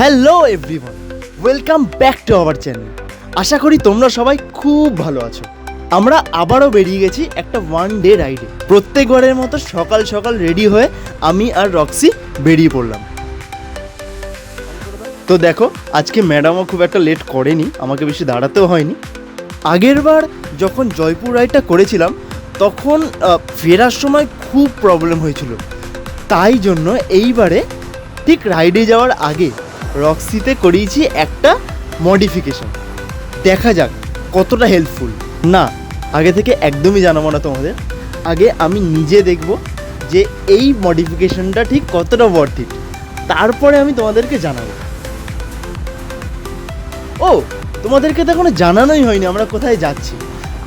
Hello everyone, welcome back to our channel. আশা করি তোমরা সবাই খুব ভালো আছো। আমরা আবারও বেরিয়ে গেছি একটা ওয়ান ডে রাইডে। প্রত্যেকবারের মতো সকাল সকাল রেডি হয়ে আমি আর রক্সি বেরিয়ে পড়লাম। তো দেখো, আজকে ম্যাডামও খুব একটা লেট করেনি, আমাকে বেশি দাঁড়াতেও হয়নি। আগের বার যখন জয়পুর রাইডটা করেছিলাম তখন ফেরার সময় খুব প্রবলেম হয়েছিল, তাই জন্য এইবারে ঠিক রাইডে যাওয়ার আগে রক্সিতে করিয়েছি একটা মডিফিকেশন। দেখা যাক কতটা হেল্পফুল। না, আগে থেকে একদমই জানাবো না তোমাদের, আগে আমি নিজে দেখব যে এই মডিফিকেশনটা ঠিক কতটা ওয়ার্থ ইট, তারপরে আমি তোমাদেরকে জানাবো। ও, তোমাদেরকে তো এখনো জানানোই হয়নি আমরা কোথায় যাচ্ছি।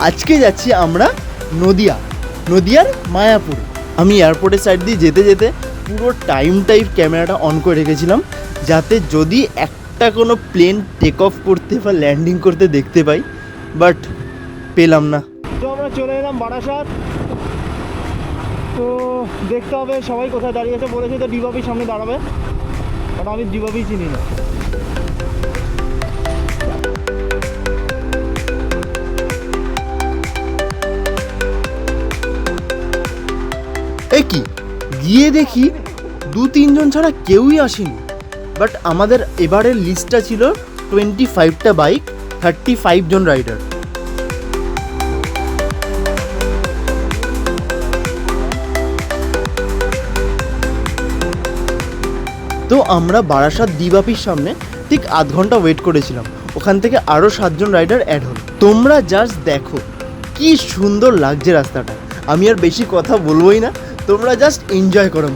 আজকে যাচ্ছি আমরা নদিয়ার মায়াপুরে। আমি এয়ারপোর্টের সাইড দিয়ে যেতে যেতে পুরো টাইপ ক্যামেরাটা অন করে রেখেছিলাম, যাতে যদি একটা কোনো প্লেন টেক অফ করতে বা ল্যান্ডিং করতে দেখতে পাই, বাট পেলাম না। তো আমরা চলে এলাম বারাসাত। তো দেখতে হবে সবাই কোথায় দাঁড়িয়েছে। বলেছে তো ডিবাবির সামনে দাঁড়াবে, কারণ আমি ডিবাবি চিনি না। কি গিয়ে দেখি 2-3 জন ছাড়া কেউই আসেনি। বাট আমাদের এবারের লিস্টটা ছিল 25টা বাইক, 35 জন রাইডার। তো আমরা বারাসাত দিবাপির সামনে ঠিক আধ ঘন্টা ওয়েট করেছিলাম। ওখান থেকে আরও 7 জন রাইডার অ্যাড হলো। তোমরা জাস্ট দেখো কি সুন্দর লাগছে রাস্তাটা। আমি আর বেশি কথা বলবোই না, তোমরা জাস্ট এনজয় করো।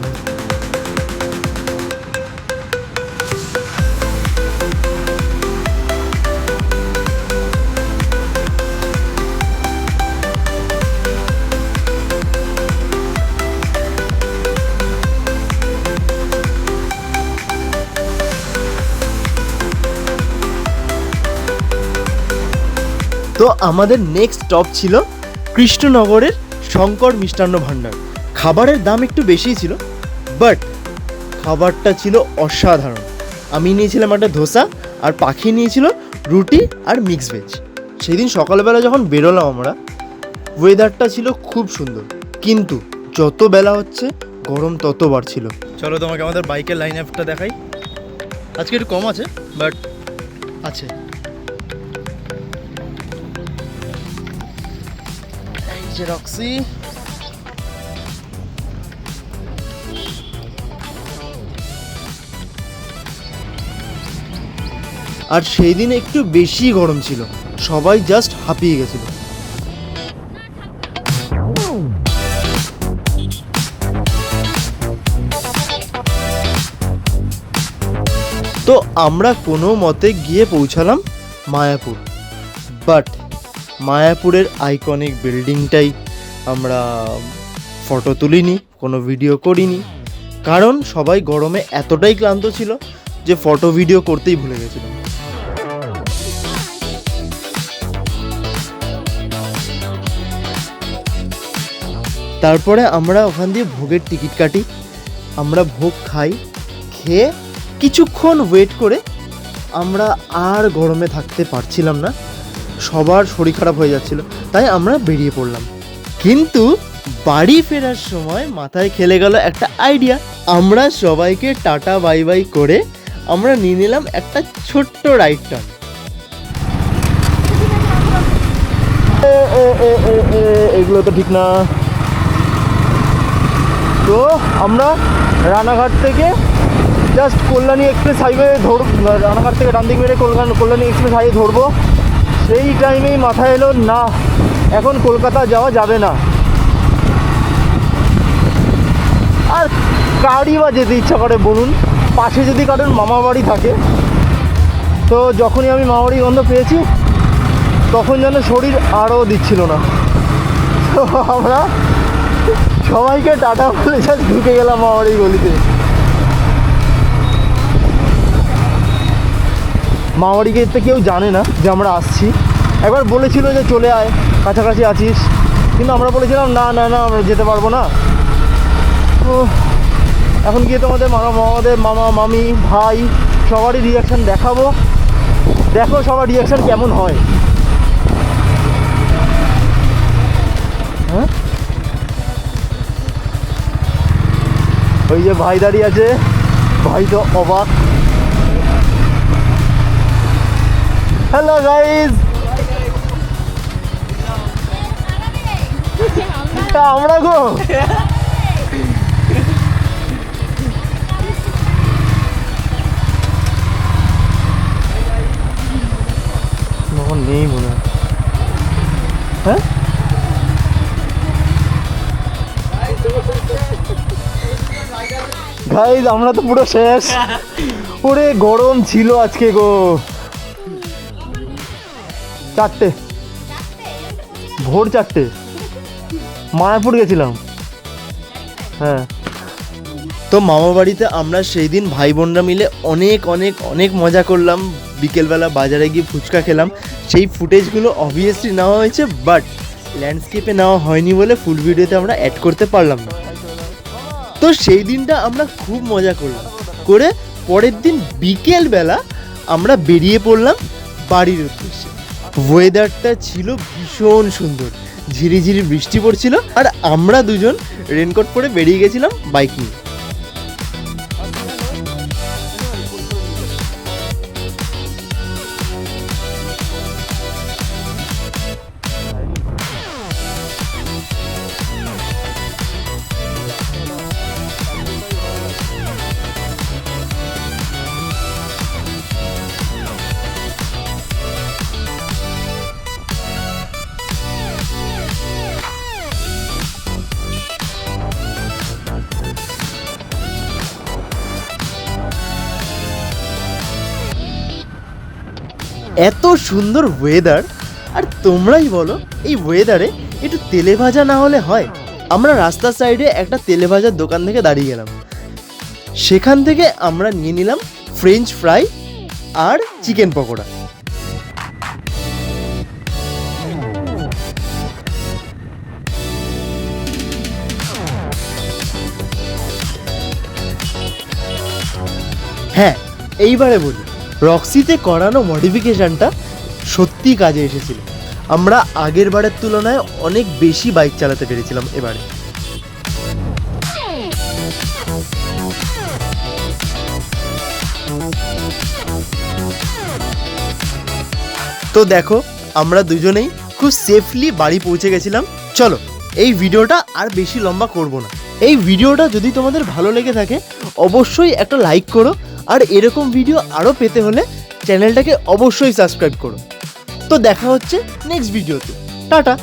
তো আমাদের নেক্সট স্টপ ছিল কৃষ্ণনগরের শঙ্কর মিষ্টান্ন ভাণ্ডার। খাবারের দাম একটু বেশিই ছিল, বাট খাবারটা ছিল অসাধারণ। আমি নিয়েছিলাম একটা ধোসা, আর পাখি নিয়েছিল রুটি আর মিক্স ভেজ। সেদিন সকালবেলা যখন বেরোলাম আমরা, ওয়েদারটা ছিল খুব সুন্দর, কিন্তু যত বেলা হচ্ছে গরম তত বাড়ছিল। চলো তোমাকে আমাদের বাইকের লাইন আপটা দেখাই। আজকে একটু কম আছে, বাট আছে। এই যে রক্সি, আর সেই দিন একটু বেশি গরম ছিল, সবাই জাস্ট হাঁপিয়ে গেছিল। তো আমরা কোনো মতে গিয়ে পৌঁছালাম মায়াপুর। বাট মায়াপুরের আইকনিক বিল্ডিংটাই আমরা ফটো তুলিনি, কোনো ভিডিও করিনি, কারণ সবাই গরমে এতটাই ক্লান্ত ছিল যে ফটো ভিডিও করতেই ভুলে গেছিলাম। তারপরে আমরা ওখান দিয়ে ভোগের টিকিট কাটি, আমরা ভোগ খাই। খেয়ে কিছুক্ষণ ওয়েট করে আমরা আর গরমে থাকতে পারছিলাম না, সবার শরীর খারাপ হয়ে যাচ্ছিল, তাই আমরা বেরিয়ে পড়লাম। কিন্তু বাড়ি ফেরার সময় মাথায় খেলে গেল একটা আইডিয়া। আমরা সবাইকে টাটা বাই বাই করে আমরা নিয়ে নিলাম একটা ছোট্ট রাইড টান। এগুলো তো ঠিক না। তো আমরা রানাঘাট থেকে just Kalyani express highway Ranaghat থেকে ডান দিক মেরে কল্যাণী এক্সপ্রেস হাইওয়ে ধরবো। সেই টাইমেই মাথায় এলো, না এখন কলকাতা যাওয়া যাবে না। আর কারই বা যেতে ইচ্ছা করে বলুন, পাশে যদি কারোর মামা বাড়ি থাকে। তো যখনই আমি মামা বাড়ি গন্ধ পেয়েছি, তখন যেন শরীর আরও দিচ্ছিল না। তো আমরা সবাইকে টাটা বলে জাস্ট ঢুকে গেলাম মামা বাড়ির গলিতে। মামা বাড়ি গেতে কেউ জানে না যে আমরা আসছি। একবার বলেছিল যে চলে আয়, কাছাকাছি আছিস, কিন্তু আমরা বলেছিলাম না না না, আমরা যেতে পারবো না। তো এখন গিয়ে তোমাদের মামা মামি ভাই সবারই রিয়াকশান দেখাবো, দেখো সবার রিয়াকশান কেমন হয়। হ্যাঁ, ওই যে ভাই দাঁড়িয়ে আছে, ভাই তো অবাক। হ্যালো গাইজ, আমরা গো নেই মনে হয়। হ্যাঁ, গাইজ আমরা তো পুরো শেষ। ওরে গরম ছিল আজকে গো, 4টে, ভোর 4টে মায়াপুর গেছিলাম। হ্যাঁ, তো মামা বাড়িতে আমরা সেই দিন ভাই বোনরা মিলে অনেক অনেক অনেক মজা করলাম। বিকেলবেলা বাজারে গিয়ে ফুচকা খেলাম। সেই ফুটেজগুলো অবভিয়াসলি নেওয়া হয়েছে, বাট ল্যান্ডস্কেপে নেওয়া হয়নি বলে ফুল ভিডিওতে আমরা অ্যাড করতে পারলাম না। তো সেই দিনটা আমরা খুব মজা করলাম, করে পরের দিন বিকেলবেলা আমরা বেরিয়ে পড়লাম বাড়ির উদ্দেশ্যে। ওয়েদারটা ছিল ভীষণ সুন্দর, ঝিরিঝিরি বৃষ্টি পড়ছিল, আর আমরা দুজন রেনকোট পরে বেরিয়ে গেছিলাম বাইক নিয়ে। এত সুন্দর ওয়েদার, আর তোমরাই বলো এই ওয়েদারে একটু তেলে ভাজা না হলে হয়? আমরা রাস্তার সাইডে একটা তেলে ভাজার দোকান থেকে দাঁড়িয়ে গেলাম। সেখান থেকে আমরা নিয়ে নিলাম ফ্রেঞ্চ ফ্রাই আর চিকেন পকোড়া। হ্যাঁ, এইবারে বলি, রক্সিতে করানো মডিফিকেশানটা সত্যি কাজে এসেছিল। আমরা আগের বারের তুলনায় অনেক বেশি বাইক চালাতে পেরেছিলাম এবারে। তো দেখো, আমরা দুজনেই খুব সেফলি বাড়ি পৌঁছে গেছিলাম। চলো, এই ভিডিওটা আর বেশি লম্বা করব না। এই ভিডিওটা যদি তোমাদের ভালো লেগে থাকে অবশ্যই একটা লাইক করো, আর এরকম ভিডিও আরও পেতে হলে চ্যানেলটাকে অবশ্যই সাবস্ক্রাইব করো। তো দেখা হচ্ছে নেক্সট ভিডিওতে। টাটা।